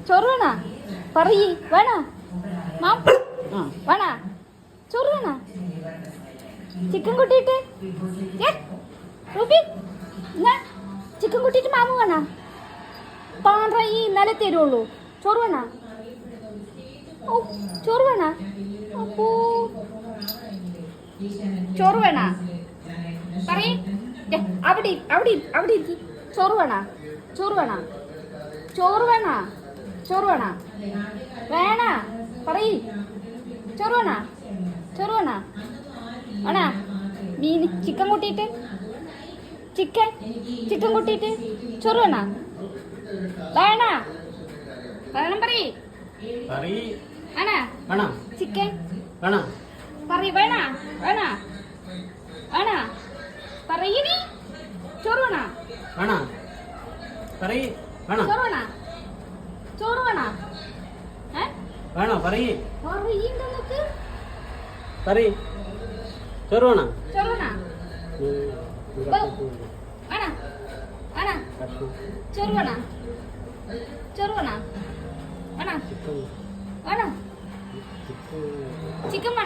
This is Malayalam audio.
ചോറ് വേണ പറയ് വേണ മാം വേണ ചോറ് വേണ ചിക്കൻ കൂട്ടിയിട്ട് റൂബി എന്നാ ചിക്കൻ കൂട്ടിയിട്ട് മാമു വേണ പാറ ഈ ഇന്നലെ തരുള്ളൂ ചോറ് വേണ ഓ ചോറ് വേണ അപ്പോ ചോറ് വേണ പറയ് അവിടെ അവിടെ അവിടെ ഇരിക്കും ചോറ് വേണ ചോറ് വേണ ചോറ് വേണ ചോറ് വേണ വേണ പറയ് ചോറ് വേണ ചോറ് വേണ വേണ മീൻ ചിക്കൻ കൂട്ടിയിട്ട് ചിക്കൻ ചിക്കൻ കൂട്ടിയിട്ട് ചോറ് വേണ വേണ വേണം പറയ് വേണ ചിക്കൻ പറയ് വേണ വേണ വേണ പറയ് നീ ചോറ് വേണ ചോറ് വേണ ചോറ് വേണ ചോറ് വേണ ചോറ് വേണ വേണ വേണ ചോറ് വേണ ചോറ് വേണ വേണ വേണ ചിക്കൻ വേണ